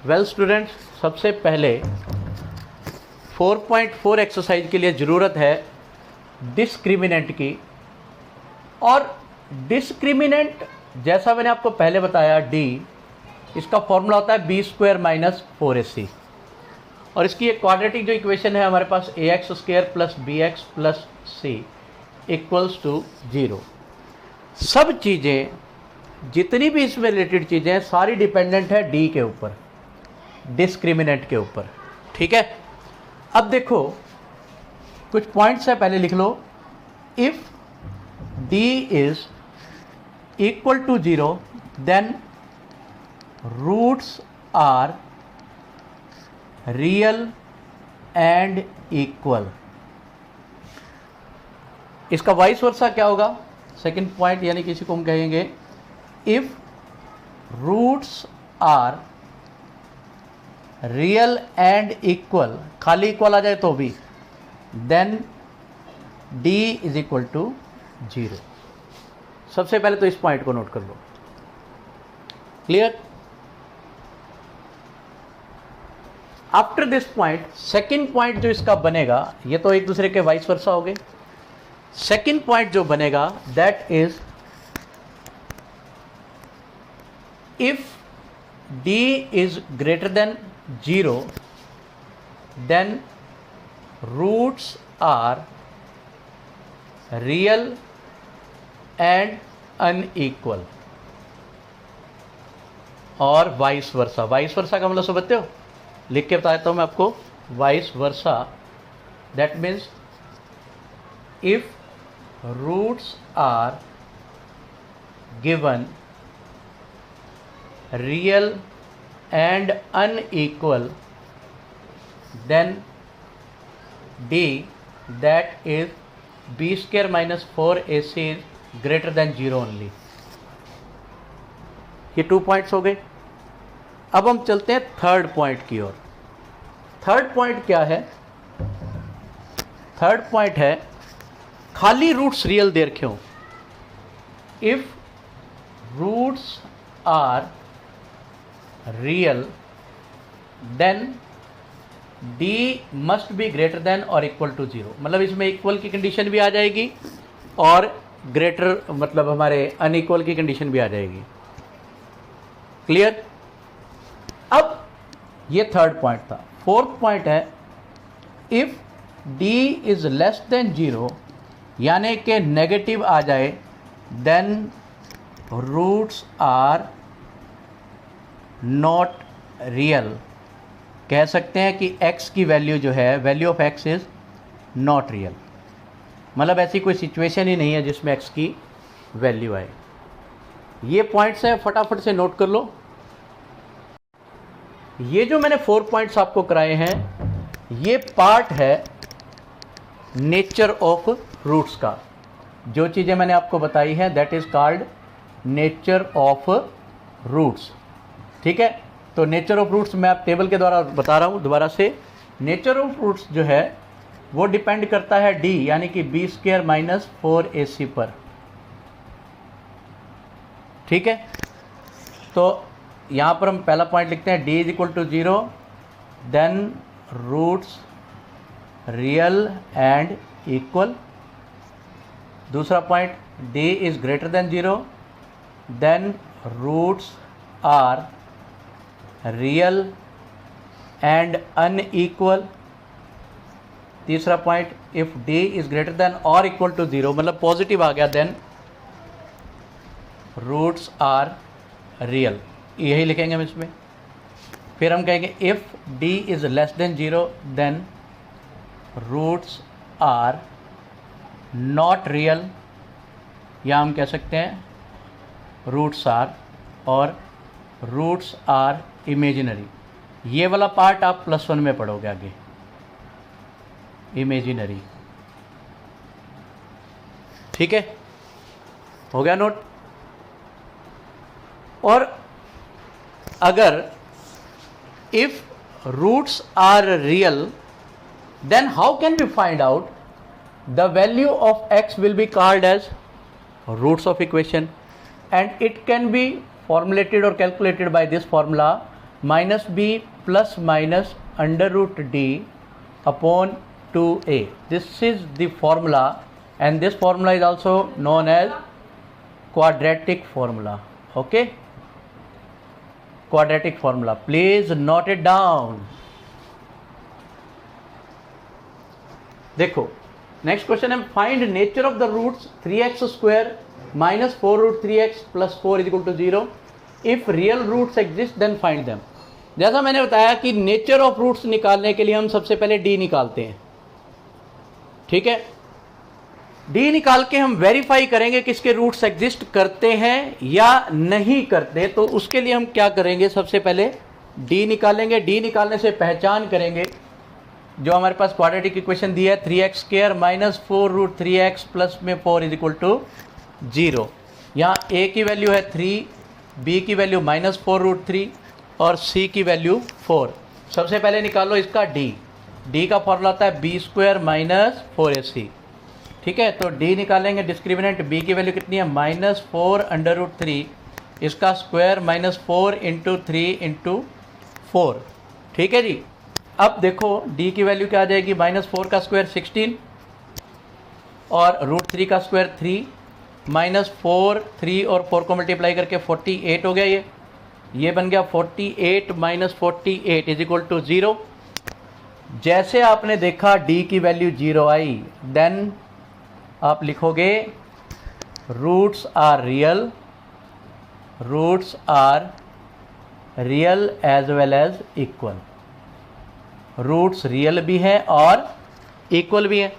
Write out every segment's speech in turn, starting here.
Well students, सबसे पहले 4.4 exercise के लिए ज़रूरत है डिस्क्रिमिनेंट की। और डिस्क्रिमिनेंट जैसा मैंने आपको पहले बताया डी, इसका फॉर्मूला होता है बी स्क्वायर माइनस 4ac। और इसकी एक क्वाड्रेटिक जो इक्वेशन है हमारे पास ax square plus B X plus C equals to 0। सब चीज़ें जितनी भी इसमें रिलेटेड चीज़ें हैं सारी डिपेंडेंट है डी के ऊपर, डिस्क्रिमिनेंट के ऊपर। ठीक है, अब देखो कुछ पॉइंट्स है, पहले लिख लो। If D is equal to 0 then roots are real and equal. इसका वाइस वर्सा क्या होगा? सेकंड पॉइंट, यानी किसी को हम कहेंगे if roots are real and equal, खाली इक्वल आ जाए तो भी, then D is equal to 0। सबसे पहले तो इस पॉइंट को नोट कर लो। Clear? After this point, second point जो इसका बनेगा, ये तो एक दूसरे के वाइस वर्सा हो गए। सेकंड पॉइंट जो बनेगा that is if d is greater than 0 then roots are real and unequal, और वाइस वर्सा। वाइस वर्सा का मतलब समझते हो? लिख के बताता हूं मैं आपको। Vice versa that means if roots are given real and unequal, then d that is b square minus 4ac is greater than 0 only। ये 2 पॉइंट्स हो गए। अब हम चलते हैं थर्ड पॉइंट की ओर। थर्ड पॉइंट क्या है? थर्ड पॉइंट है खाली रूट्स रियल दे रखे हो। If roots are real then d must be greater than और इक्वल टू 0। मतलब इसमें इक्वल की कंडीशन भी आ जाएगी और ग्रेटर मतलब हमारे अनइक्वल की कंडीशन भी आ जाएगी। क्लियर? अब ये थर्ड पॉइंट था। फोर्थ पॉइंट है if d is less than 0, यानी कि नेगेटिव आ जाए, then roots are not real. कह सकते हैं कि x की वैल्यू जो है, value of x is not real. मतलब ऐसी कोई सिचुएशन ही नहीं है जिसमें x की वैल्यू आए। ये पॉइंट्स हैं, फटाफट से नोट कर लो। ये जो मैंने 4 पॉइंट्स आपको कराए हैं, ये पार्ट है नेचर ऑफ रूट्स का। जो चीज़ें मैंने आपको बताई हैं that is called nature of roots. ठीक है, तो नेचर ऑफ रूट्स मैं आप टेबल के द्वारा बता रहा हूँ दोबारा से। नेचर ऑफ रूट्स जो है वो डिपेंड करता है डी यानी कि बी स्क्वायर माइनस 4ac पर। ठीक है, तो यहाँ पर हम पहला पॉइंट लिखते हैं d is equal to 0 then roots real and equal. दूसरा point d is greater than 0 then roots are real and unequal. तीसरा point if d is greater than और इक्वल टू 0, मतलब पॉजिटिव आ गया, देन रूट्स आर रियल। यही लिखेंगे हम इसमें। फिर हम कहेंगे if d is less than 0 then roots are not real, या हम कह सकते हैं रूट्स आर, और रूट्स आर इमेजिनरी। ये वाला पार्ट आप +1 में पढ़ोगे आगे, इमेजिनरी। ठीक है, हो गया नोट? और अगर if roots are real then how can we find out the value of x will be called as roots of equation, and it can be formulated or calculated by this formula minus B plus minus under root D upon 2a. This is the formula, and this formula is also known as quadratic formula. Okay, quadratic formula. Please note it down. देखो next question है, find nature of the roots 3x square minus 4 root 3x plus 4 is equal to 0. If real roots exist then find them. जैसा मैंने बताया कि nature of roots निकालने के लिए हम सबसे पहले डी निकालते हैं. ठीक है, डी निकाल के हम वेरीफाई करेंगे कि इसके रूट्स एग्जिस्ट करते हैं या नहीं करते. तो उसके लिए हम क्या करेंगे, सबसे पहले डी निकालेंगे. डी निकालने से पहचान करेंगे जो हमारे पास क्वाड्रेटिक इक्वेशन दी है 3x square minus 4 root 3x plus में 4 इज इक्वल टू 0. यहाँ a की वैल्यू है 3, b की वैल्यू माइनस 4 रूट 3 और c की वैल्यू 4. सबसे पहले निकालो इसका d का फॉर्मूला आता है b स्क्वायर माइनस 4ac. ठीक है, तो d निकालेंगे डिस्क्रिमिनेंट. b की वैल्यू कितनी है, माइनस 4 अंडर रूट 3, इसका स्क्वायर माइनस 4 इंटू 3 इंटू 4. ठीक है जी. अब देखो d की वैल्यू क्या आ जाएगी, माइनस 4 का स्क्वायर 16 और रूट 3 का स्क्वायर 3 माइनस 4, 3 और 4 को मल्टीप्लाई करके 48 हो गया. ये बन गया 48 माइनस 48 इज इक्वल टू 0. जैसे आपने देखा d की वैल्यू 0 आई, देन आप लिखोगे roots are real as well as equal. Roots real भी है और इक्वल भी है.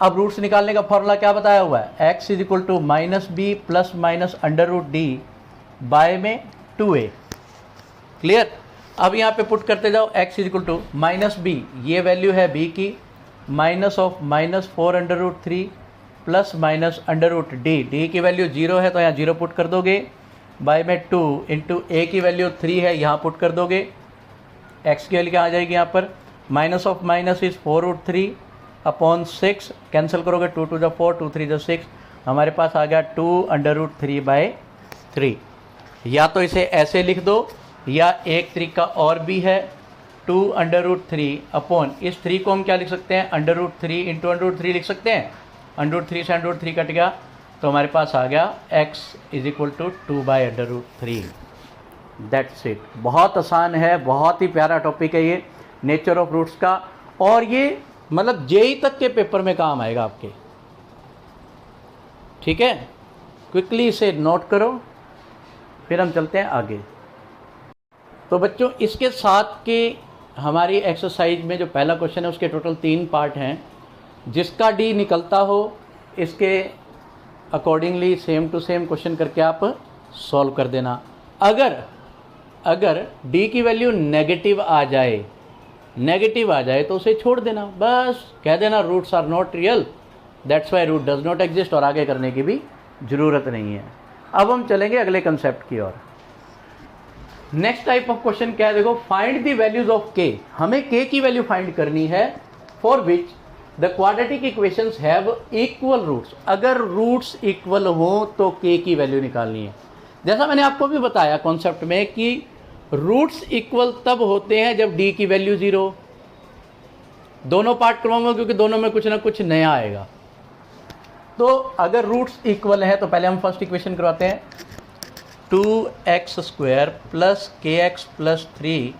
अब रूट्स निकालने का फॉर्मूला क्या बताया हुआ है, x is equal to minus B plus minus under root D by में 2a. क्लियर. अब यहाँ पे पुट करते जाओ, x is equal to minus B, ये वैल्यू है b की, minus of minus 4 under root 3 plus minus under root D की वैल्यू 0 है तो यहाँ 0 पुट कर दोगे, बाय में 2 इंटू a की वैल्यू 3 है, यहाँ पुट कर दोगे. x की वैल्यू क्या आ जाएगी यहाँ पर, minus of minus is 4 root 3 upon 6, cancel करोगे 2 टू द 4, 2 3 द 6, हमारे पास आ गया 2 अंडर रूट 3 बाय 3. या तो इसे ऐसे लिख दो या एक तरीका और भी है, 2 अंडर रूट 3 अपॉन इस 3 को हम क्या लिख सकते हैं, under root 3 into under root 3 लिख सकते हैं. अंडर रूट 3 से अंडर रूट 3 कट गया तो हमारे पास आ गया x is equal to 2 by under root 3. That's it. बहुत आसान है, बहुत ही प्यारा टॉपिक है ये नेचर ऑफ रूट्स का, और ये मतलब जेई तक के पेपर में काम आएगा आपके. ठीक है, क्विकली इसे नोट करो, फिर हम चलते हैं आगे. तो बच्चों इसके साथ के हमारी एक्सरसाइज में जो पहला क्वेश्चन है उसके टोटल 3 पार्ट हैं. जिसका डी निकलता हो इसके accordingly same to same question करके आप सॉल्व कर देना. अगर डी की वैल्यू नेगेटिव आ जाए तो उसे छोड़ देना, बस कह देना roots are not real, that's why root does not exist, और आगे करने की भी ज़रूरत नहीं है. अब हम चलेंगे अगले कंसेप्ट की ओर. नेक्स्ट टाइप ऑफ क्वेश्चन क्या है, देखो फाइंड द वैल्यूज ऑफ के. हमें के की वैल्यू फाइंड करनी है for which the quadratic equations have equal roots. अगर रूट्स इक्वल हो तो के की वैल्यू निकालनी है. जैसा मैंने आपको भी बताया कॉन्सेप्ट में कि रूट्स इक्वल तब होते हैं जब डी की वैल्यू 0. दोनों पार्ट करवाऊंगा क्योंकि दोनों में कुछ ना कुछ नया आएगा. तो अगर रूट्स इक्वल है तो पहले हम फर्स्ट इक्वेशन करवाते हैं, 2x स्क्वायर प्लस के एक्स प्लस 3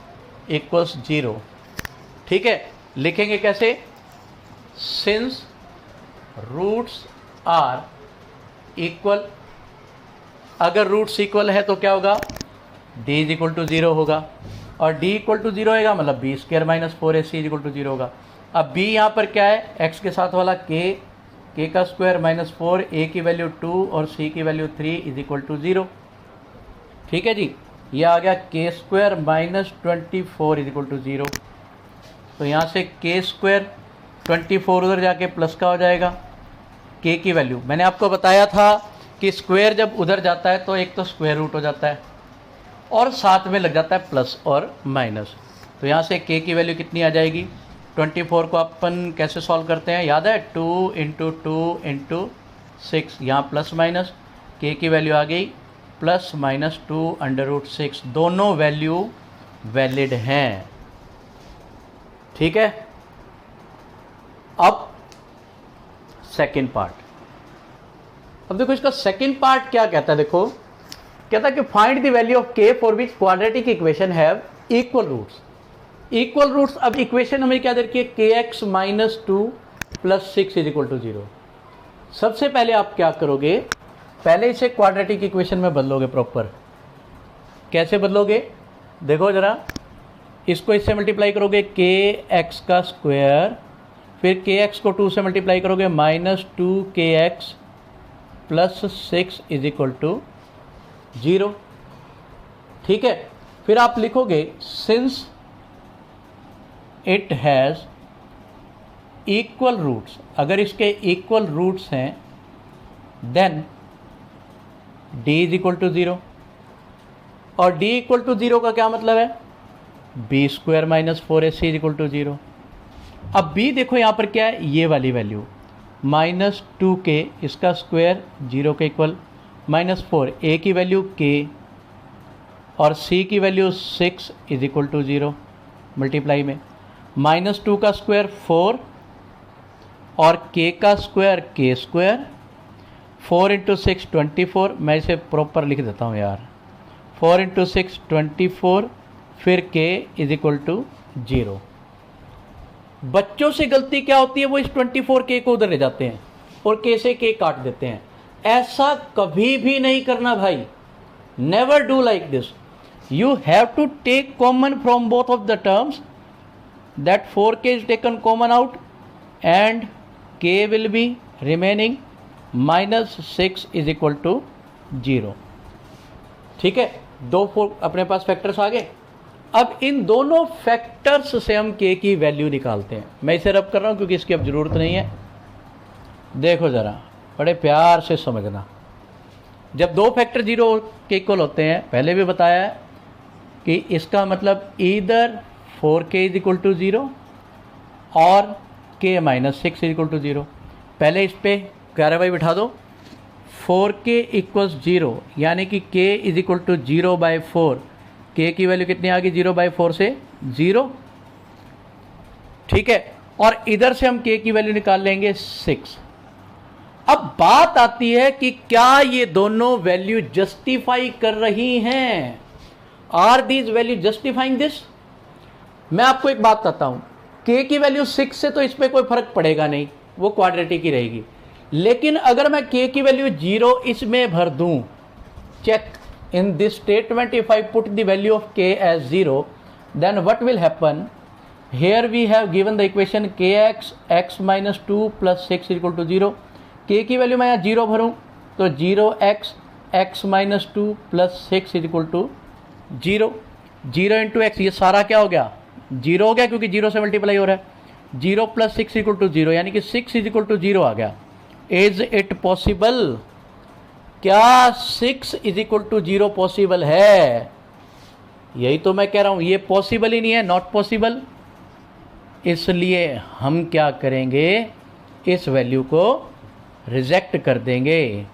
इक्वल्स 0. ठीक है, लिखेंगे कैसे, सिंस रूट्स आर इक्वल. अगर रूट्स इक्वल है तो क्या होगा, d इज इक्वल टू 0 होगा, और d इक्वल टू 0 होगा मतलब B square minus 4ac is equal to 0 होगा. अब b यहाँ पर क्या है, x के साथ वाला k का स्क्वायर माइनस 4, a की वैल्यू 2 और c की वैल्यू 3 इज इक्वल टू 0. ठीक है जी, यह आ गया k square minus 24 is equal to 0. तो यहाँ से k स्क्वायर 24 उधर जाके प्लस का हो जाएगा. k की वैल्यू मैंने आपको बताया था कि स्क्वायर जब उधर जाता है तो एक तो स्क्वायर रूट हो जाता है और साथ में लग जाता है प्लस और माइनस. तो यहाँ से k की वैल्यू कितनी आ जाएगी, 24 को अपन कैसे सॉल्व करते हैं याद है, 2 इंटू 2 इंटू 6, यहाँ प्लस माइनस, k की वैल्यू आ गई प्लस माइनस 2 अंडर रूट 6. दोनों वैल्यू वैलिड हैं। ठीक है, अब सेकेंड पार्ट। अब देखो इसका सेकेंड पार्ट क्या कहता है, देखो कहता है कि find the value of K for which quadratic equation have equal roots. Equal roots, अब इक्वेशन हमें क्या दे रखी है, K X minus two plus six is equal to zero. सबसे पहले आप क्या करोगे, पहले इसे क्वाड्रेटिक इक्वेशन में बदलोगे प्रॉपर। कैसे बदलोगे, देखो जरा, इसको इससे मल्टीप्लाई करोगे के एक्स का स्क्वायर, फिर के एक्स को 2 से मल्टीप्लाई करोगे minus two K X plus 6 is equal to 0। ठीक है, फिर आप लिखोगे since it has equal roots, अगर इसके इक्वल रूट्स हैं then d is equal to 0। और d इक्वल टू 0 का क्या मतलब है, B square minus 4ac is equal to 0। अब b देखो यहाँ पर क्या है, ये वाली वैल्यू माइनस 2k, इसका स्क्वायर 0 के इक्वल, माइनस 4, a की वैल्यू k और c की value 6 is equal to 0 multiply में, माइनस 2 का स्क्वायर 4 और k का स्क्वायर k स्क्वायर, 4 इंटू 6 24, मैं इसे प्रॉपर लिख देता हूँ यार, 4 इंटू 6 24, फिर k इज इक्वल टू 0। बच्चों से गलती क्या होती है, वो इस 24k को उधर ले जाते हैं और k से k काट देते हैं। ऐसा कभी भी नहीं करना भाई, never do like this. You have to take common from both of the terms, that 4k is taken common out and k will be remaining, minus 6 is equal to 0। ठीक है, दो अपने पास फैक्टर्स आ गए। अब इन दोनों फैक्टर्स से हम k की वैल्यू निकालते हैं। मैं इसे रब कर रहा हूं क्योंकि इसकी अब जरूरत नहीं है। देखो ज़रा, बड़े प्यार से समझना, जब दो फैक्टर 0 के इक्वल होते हैं, पहले भी बताया है कि इसका मतलब either 4k is equal to 0 और k minus 6 is equal to 0। पहले इस पर कार्रवाई बिठा दो, 4k इक्वल्स 0 यानी कि k is equal to 0 by 4, k की वैल्यू कितनी आ गई, 0 बाई 4 से 0। ठीक है, और इधर से हम k की वैल्यू निकाल लेंगे 6। अब बात आती है कि क्या ये दोनों वैल्यू जस्टिफाई कर रही हैं, are these value justifying this. मैं आपको एक बात बताता हूं, k की वैल्यू 6 से तो इस पर कोई फर्क पड़ेगा नहीं, वो क्वाड्रेटिक ही रहेगी। लेकिन अगर मैं k की वैल्यू 0 इसमें भर दूं, check in this statement, if I put the value of k as 0, then what will happen, here we have given the equation kx x minus 2 plus 6 equal to 0। k की value मैं यहाँ 0 भरूँ तो 0x x minus 2 plus 6 equal to 0। 0 into x, ये सारा क्या हो गया, 0 हो गया क्योंकि 0 से मल्टीप्लाई हो रहा है। 0 प्लस 6 इक्वल टू 0 यानी कि 6 इज इक्वल टू 0 आ गया। इज इट पॉसिबल, क्या 6 इज इक्वल टू 0 पॉसिबल है? यही तो मैं कह रहा हूं, ये पॉसिबल ही नहीं है, नॉट पॉसिबल। इसलिए हम क्या करेंगे, इस वैल्यू को रिजेक्ट कर देंगे।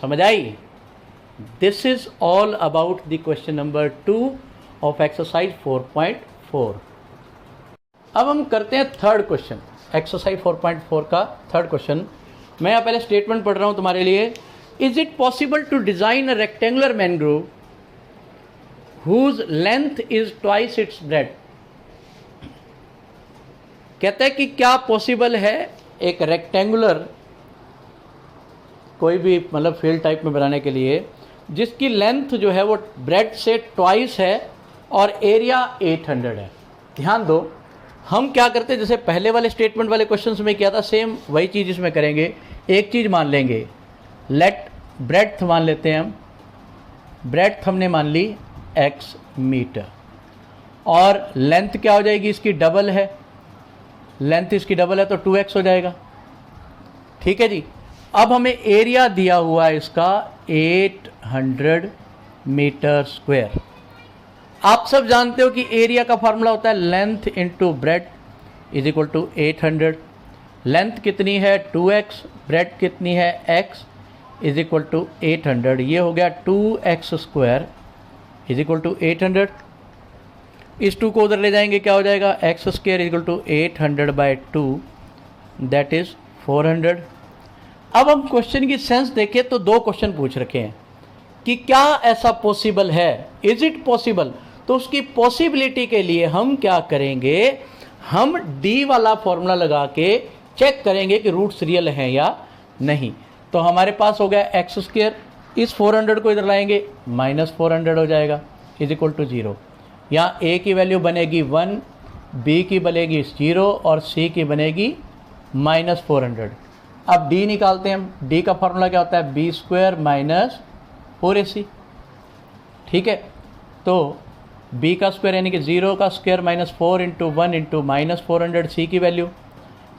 समझ आई? This is all about the question number 2 of exercise 4.4। अब हम करते हैं थर्ड क्वेश्चन, एक्सरसाइज 4.4 का थर्ड क्वेश्चन। मैं यहाँ पहले स्टेटमेंट पढ़ रहा हूँ तुम्हारे लिए। Is it possible to design a rectangular mango grove whose length is twice its breadth. कहते हैं कि क्या पॉसिबल है एक रेक्टेंगुलर कोई भी मतलब फील्ड टाइप में बनाने के लिए जिसकी लेंथ जो है वो ब्रेड से ट्वाइस है और एरिया 800 है। ध्यान दो, हम क्या करते हैं, जैसे पहले वाले स्टेटमेंट वाले क्वेश्चंस में किया था, सेम वही चीज़ इसमें करेंगे। एक चीज़ मान लेंगे, लेट ब्रेडथ मान लेते हैं हम, ब्रेडथ हमने मान ली x मीटर और लेंथ क्या हो जाएगी, इसकी डबल है, लेंथ इसकी डबल है तो 2x हो जाएगा। ठीक है जी। अब हमें एरिया दिया हुआ है इसका 800 मीटर स्क्वायर। आप सब जानते हो कि एरिया का फॉर्मूला होता है length into breadth is equal to 800। Length कितनी है 2x, ब्रेड कितनी है x, इज इक्वल टू 800। ये हो गया 2x square is equal to 800। इस 2 को उधर ले जाएंगे, क्या हो जाएगा, x square equal to 800/2 that is 400। अब हम क्वेश्चन की सेंस देखें तो 2 क्वेश्चन पूछ रखे हैं कि क्या ऐसा पॉसिबल है, इज इट पॉसिबल। तो उसकी पॉसिबिलिटी के लिए हम क्या करेंगे, हम डी वाला फॉर्मूला लगा के चेक करेंगे कि रूट्स रियल हैं या नहीं। तो हमारे पास हो गया एक्स स्क्वायर, इस 400 को इधर लाएंगे -400 हो जाएगा इज इक्वल टू 0। यहाँ ए की वैल्यू बनेगी 1, बी की बनेगी 0 और सी की बनेगी -400। अब डी निकालते हैं हम, डी का फॉर्मूला क्या होता है, b² - 4ac। ठीक है, तो b का स्क्वायर यानी कि 0 का स्क्वायर -4 × 1 × -400 सी की वैल्यू,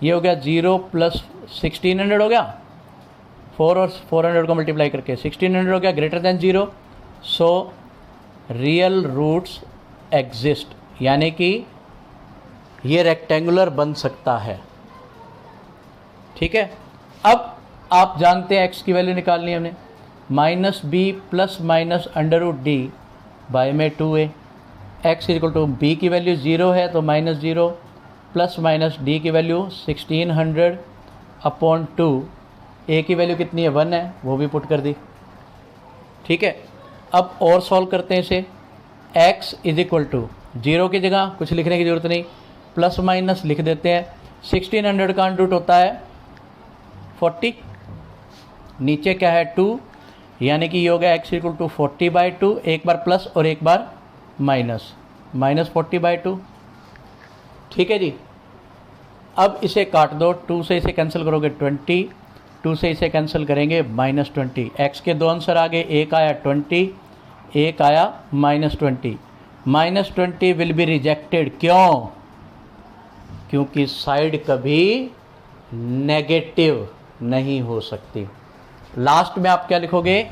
ये हो गया 0 + 1600 हो गया, 4 और 400 को मल्टीप्लाई करके 1600 हो गया, greater than 0। So real roots exist, यानी कि ये रेक्टेंगुलर बन सकता है। ठीक है, अब आप जानते हैं एक्स की वैल्यू निकालनी है हमने, -b ± √d बाय में 2a। X equal to b की वैल्यू 0 है तो -0 ± डी की वैल्यू 1600/2, ए की वैल्यू कितनी है 1 है, वो भी पुट कर दी। ठीक है, अब और सॉल्व करते हैं इसे। x इक्वल टू 0 की जगह कुछ लिखने की ज़रूरत नहीं, ± लिख देते हैं। 1600 का अंडर रूट होता है 40, नीचे क्या है 2, यानी कि ये हो गया x इक्वल टू 40/2, एक बार प्लस और एक बार माइनस, -40/2। ठीक है जी, अब इसे काट दो, 2 से इसे कैंसिल करोगे 20, 2 से इसे कैंसिल करेंगे -20। x के 2 आंसर आ गए, एक आया 20, एक आया -20। -20 विल बी रिजेक्टेड, क्यों, क्योंकि साइड कभी नेगेटिव नहीं हो सकती। लास्ट में आप क्या लिखोगे,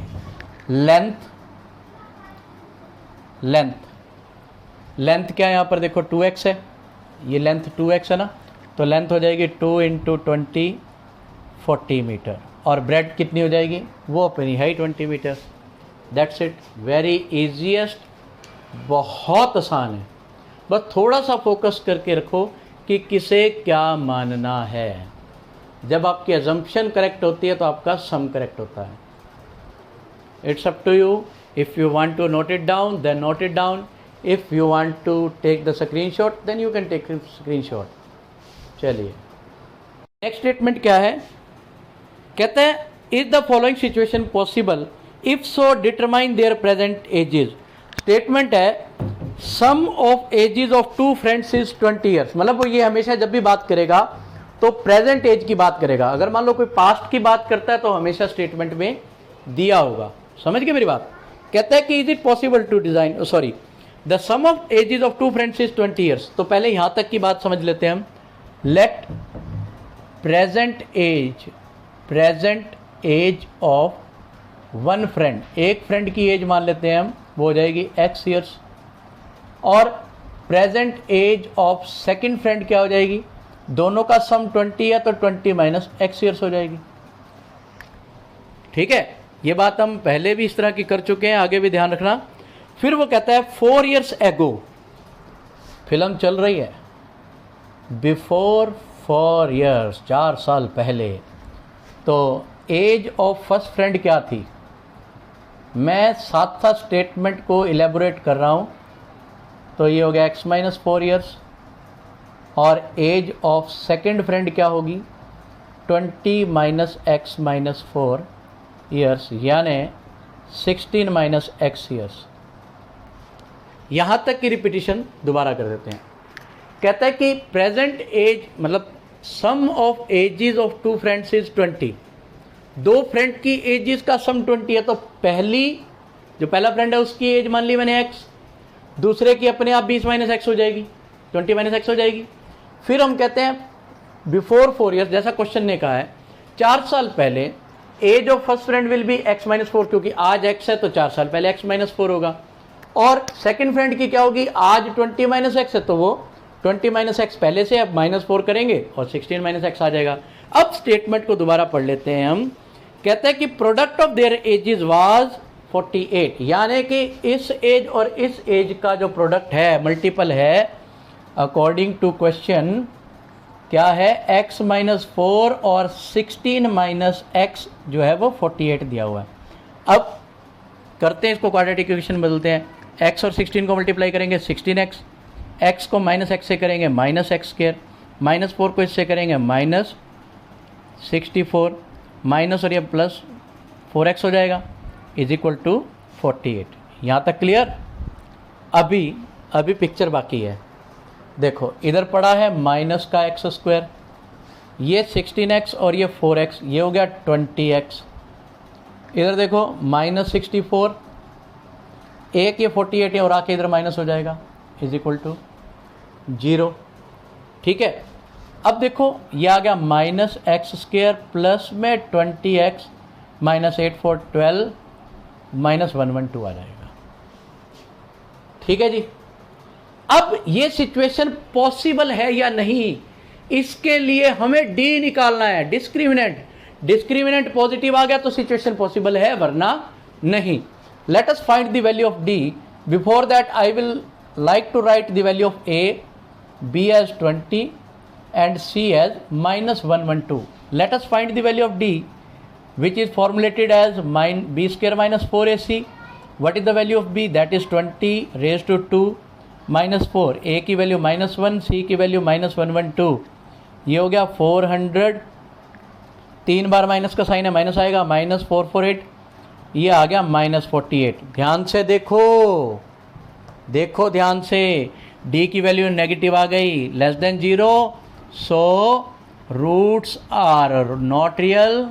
लेंथ क्या है यहाँ पर देखो 2x है, ये लेंथ 2x है ना, तो लेंथ हो जाएगी 2 × 20 40 मीटर, और ब्रेड कितनी हो जाएगी, वो अपनी है 20 metre. That's it, very easiest, बहुत आसान है। बस थोड़ा सा फोकस करके रखो कि किसे क्या मानना है। जब आपकी अजम्पशन करेक्ट होती है तो आपका सम करेक्ट होता है। It's up to you, if you want to note it down then note it down, if you want to take the screenshot then you can take screenshot. चलिए नेक्स्ट स्टेटमेंट क्या है, कहते हैं is the following situation possible, if so determine their present ages. Statement है sum of ages of 2 friends is 20 years, मतलब वो ये हमेशा जब भी बात करेगा तो प्रेजेंट एज की बात करेगा। अगर मान लो कोई पास्ट की बात करता है तो हमेशा स्टेटमेंट में दिया होगा। समझ गए मेरी बात। कहता है कि is it possible to design, sorry, the sum of ages of 2 friends is 20 years. तो पहले यहां तक की बात समझ लेते हैं हम। Let present age of 1 friend, एक फ्रेंड की एज मान लेते हैं हम, वो हो जाएगी x ईयर्स, और present age of second friend क्या हो जाएगी, दोनों का सम 20 है तो 20 - x ईयर्स हो जाएगी। ठीक है, ये बात हम पहले भी इस तरह की कर चुके हैं, आगे भी ध्यान रखना। फिर वो कहता है 4 ईयर्स एगो, फिल्म चल रही है, बिफोर 4 ईयर्स, 4 साल पहले, तो एज ऑफ फर्स्ट फ्रेंड क्या थी। मैं साथ साथ स्टेटमेंट को इलेबोरेट कर रहा हूँ, तो ये हो गया x - 4 ईयर्स, और एज ऑफ सेकंड फ्रेंड क्या होगी 20 - x - 4 ईयर्स, यानी 16 - x ईयर्स। यहाँ तक की रिपीटिशन दोबारा कर देते हैं। कहता है कि प्रेजेंट एज मतलब sum of ages of 2 friends is 20, 2 friend की एजेस का सम 20 है, तो पहली जो पहला फ्रेंड है उसकी एज मान ली मैंने x, दूसरे की अपने आप 20 - x हो जाएगी, 20 - x हो जाएगी। फिर हम कहते हैं बिफोर 4 ईयर्स, जैसा क्वेश्चन ने कहा है 4 साल पहले age of first friend will be x - 4, क्योंकि आज x है तो 4 साल पहले x - 4 होगा, और सेकंड फ्रेंड की क्या होगी, आज 20 - x है तो वो 20 - x पहले से अब -4 करेंगे और 16 - x आ जाएगा। अब स्टेटमेंट को दोबारा पढ़ लेते हैं हम। कहते हैं कि product of their edges was 48, यानी कि इस एज और इस एज का जो प्रोडक्ट है मल्टीपल है अकॉर्डिंग टू क्वेश्चन क्या है, x माइनस 4 और 16 माइनस x जो है वो 48 दिया हुआ है। अब करते हैं इसको क्वाड्रेटिक इक्वेशन बदलते हैं, x और 16 को मल्टीप्लाई करेंगे 16x, x को माइनस x से करेंगे माइनस एक्स स्क्र, माइनस 4 को इससे करेंगे माइनस 64, माइनस और ये प्लस 4x हो जाएगा इज इक्वल टू 48। यहाँ तक क्लियर? अभी पिक्चर बाकी है। देखो इधर पड़ा है माइनस का एक्स स्क्वायर, ये 16x और ये 4x, ये हो गया 20x। इधर देखो माइनस 64, एक ये 48 है और आके इधर माइनस हो जाएगा इज इक्वल टू 0। ठीक है, अब देखो ये आ गया माइनस एक्स स्क्वायर प्लस में 20x माइनस 8 4 12 माइनस 112 आ जाएगा। ठीक है जी, अब ये सिचुएशन पॉसिबल है या नहीं, इसके लिए हमें डी निकालना है, डिस्क्रिमिनेंट। डिस्क्रिमिनेंट पॉजिटिव आ गया तो सिचुएशन पॉसिबल है, वरना नहीं। Let us find the value of d. Before that I will like to write the value of a, b as 20 and c as minus 112। Let us find the value of d which is formulated as b square minus 4ac. What is the value of b? That is 20 raised to 2 minus 4, a की value -1, c की value -112, ये हो गया 400, 3 बार minus का sign है minus आएगा, -448, ये आ गया -48। ध्यान से देखो ध्यान से, d की वैल्यू नेगेटिव आ गई, less than 0, so roots are not real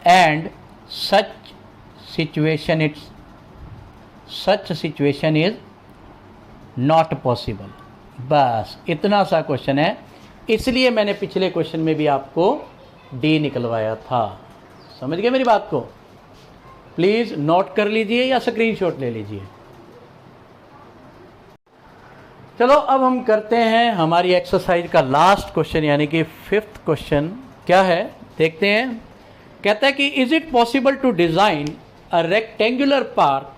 and such situation is not possible। बस इतना सा क्वेश्चन है, इसलिए मैंने पिछले क्वेश्चन में भी आपको डी निकलवाया था। समझ गए मेरी बात को? प्लीज नोट कर लीजिए या स्क्रीनशॉट ले लीजिए। चलो अब हम करते हैं हमारी एक्सरसाइज का लास्ट क्वेश्चन, यानी कि 5th क्वेश्चन। क्या है देखते हैं। कहता है कि is it possible to design a rectangular park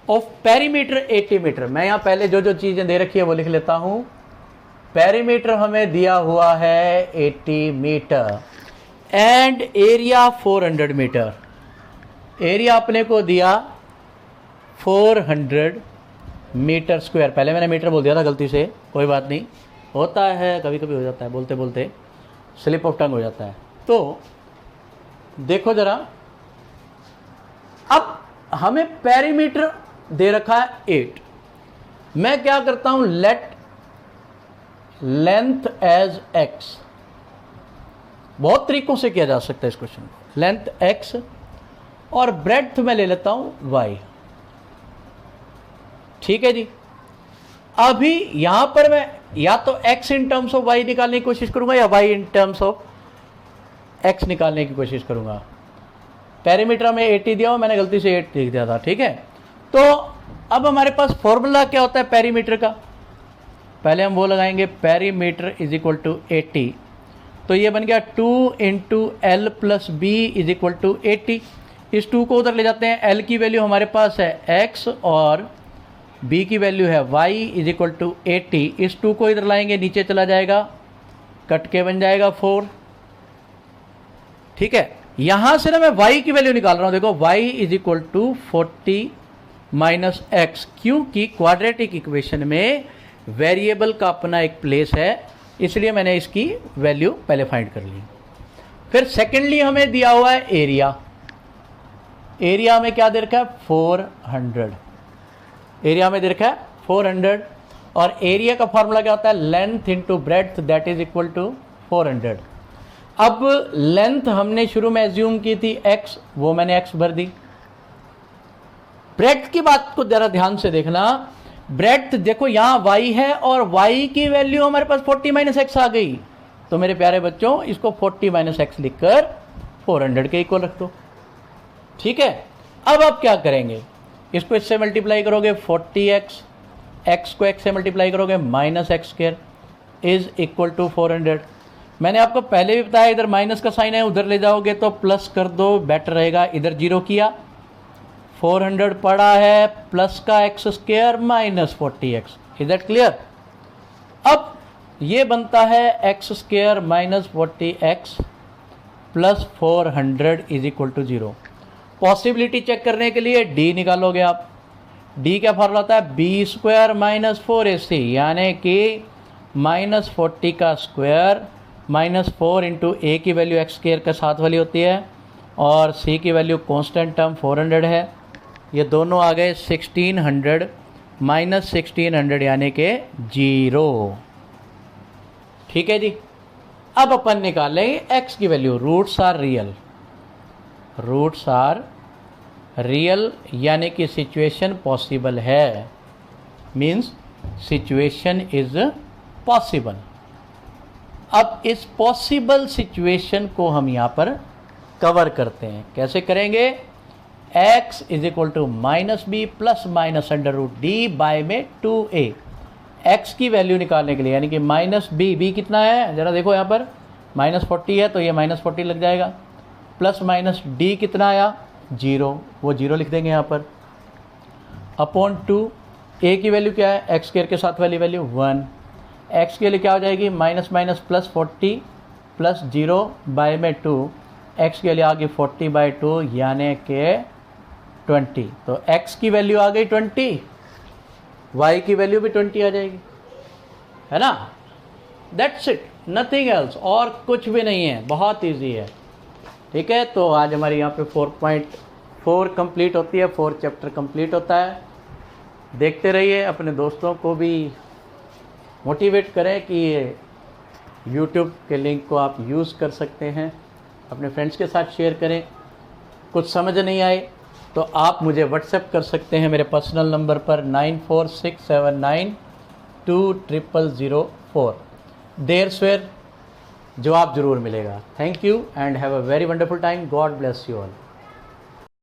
of perimeter 80 metre. मैं यहाँ पहले जो जो चीजें दे रखी है वो लिख लेता हूँ। पेरीमीटर हमें दिया हुआ है 80 metre and area 400 metre. Area अपने को दिया 400 मीटर स्क्वायर। पहले मैंने मीटर बोल दिया था गलती से, कोई बात नहीं, होता है, कभी कभी हो जाता है, बोलते बोलते स्लिप ऑफ टंग हो जाता है। तो देखो जरा, अब हमें पेरीमीटर दे रखा है 8। मैं क्या करता हूं, लेट लेंथ एज x। बहुत तरीकों से किया जा सकता है इस क्वेश्चन को। लेंथ x और ब्रेड्थ में ले लेता हूं y। ठीक है जी, अभी यहां पर मैं या तो x in terms of y निकालने की कोशिश करूंगा या y in terms of x निकालने की कोशिश करूंगा। पेरीमीटर में 80 दिया हुआ, मैंने गलती से 8 लिख दिया था। ठीक है, तो अब हमारे पास फॉर्मूला क्या होता है पेरीमीटर का। पहले हम वो लगाएंगे, पेरीमीटर इज इक्वल टू 80। तो ये बन गया 2 into l plus b is equal to 80। इस 2 को उधर ले जाते हैं। एल की वैल्यू हमारे पास है x और b की वैल्यू है y इज इक्वल टू 80। इस 2 को इधर लाएंगे, नीचे चला जाएगा, कट के बन जाएगा 4। ठीक है, यहां से ना मैं y की वैल्यू निकाल रहा हूं। देखो y is equal to 40 minus x, क्योंकि क्वाड्रेटिक इक्वेशन में वेरिएबल का अपना एक प्लेस है, इसलिए मैंने इसकी वैल्यू पहले फाइंड कर ली। फिर सेकेंडली हमें दिया हुआ है एरिया। एरिया में क्या दे रखा है 400। एरिया में दे रखा है 400 और एरिया का फॉर्मूला क्या होता है, length into breadth that is equal to 400। अब लेंथ हमने शुरू में एज्यूम की थी x, वो मैंने x भर दी। ब्रेड्थ की बात को जरा ध्यान से देखना। ब्रेड्थ देखो यहां y है और y की वैल्यू हमारे पास 40 माइनस एक्स आ गई। तो मेरे प्यारे बच्चों, इसको 40 माइनस एक्स लिखकर 400 के इक्वल रख दो। ठीक है, अब आप क्या करेंगे, इसको इससे मल्टीप्लाई करोगे 40x, x को x से मल्टीप्लाई करोगे minus x square is equal to 400। मैंने आपको पहले भी बताया इधर माइनस का साइन है, उधर ले जाओगे तो प्लस कर दो, बेटर रहेगा। इधर 0 किया, 400 पड़ा है, प्लस का x square minus 40x। Is that clear? अब ये बनता है x square minus 40x plus 400 is equal to 0। Possibility check करने के लिए डी निकालोगे आप। डी क्या फॉर्मूला होता है? बी स्क्वायर माइनस 4ac, यानी कि माइनस 40 का स्क्वायर माइनस 4 इंटू ए की वैल्यू एक्स स्क्वायर के साथ वाली होती है और सी की वैल्यू कांस्टेंट टर्म 400 है। ये दोनों आ गए 1600 माइनस 1600 यानी कि 0। ठीक है जी। अब अपन निकालेंगे एक्स की value. Roots are real, roots are real यानी कि सिचुएशन पॉसिबल है, मीन्स सिचुएशन इज पॉसिबल। अब इस पॉसिबल सिचुएशन को हम यहाँ पर कवर करते हैं। कैसे करेंगे? x is equal to minus B plus minus under root D by में 2a। x की वैल्यू निकालने के लिए, यानी कि माइनस बी कितना है ज़रा देखो यहाँ पर, माइनस 40 है तो ये माइनस 40 लग जाएगा, प्लस माइनस डी कितना आया? 0, वो 0 लिख देंगे यहाँ पर, अपॉन 2। a की वैल्यू क्या है? एक्स स्क्वायर के साथ वाली वैल्यू 1। x के लिए क्या हो जाएगी? Minus minus plus 40 plus 0 by में 2। x के लिए आ गई 40 बाय 2 यानी कि 20। तो x की वैल्यू आ गई 20, y की वैल्यू भी 20 आ जाएगी, है ना? दैट्स इट, नथिंग एल्स, और कुछ भी नहीं है, बहुत इजी है। ठीक है, तो आज हमारे यहाँ पे 4.4 कंप्लीट होती है, 4 चैप्टर कंप्लीट होता है। देखते रहिए, अपने दोस्तों को भी मोटिवेट करें कि ये यूट्यूब के लिंक को आप यूज़ कर सकते हैं, अपने फ्रेंड्स के साथ शेयर करें। कुछ समझ नहीं आए तो आप मुझे व्हाट्सएप कर सकते हैं मेरे पर्सनल नंबर पर 9467920004। देर सवेर जवाब ज़रूर मिलेगा। Thank you and have a very wonderful time. God bless you all.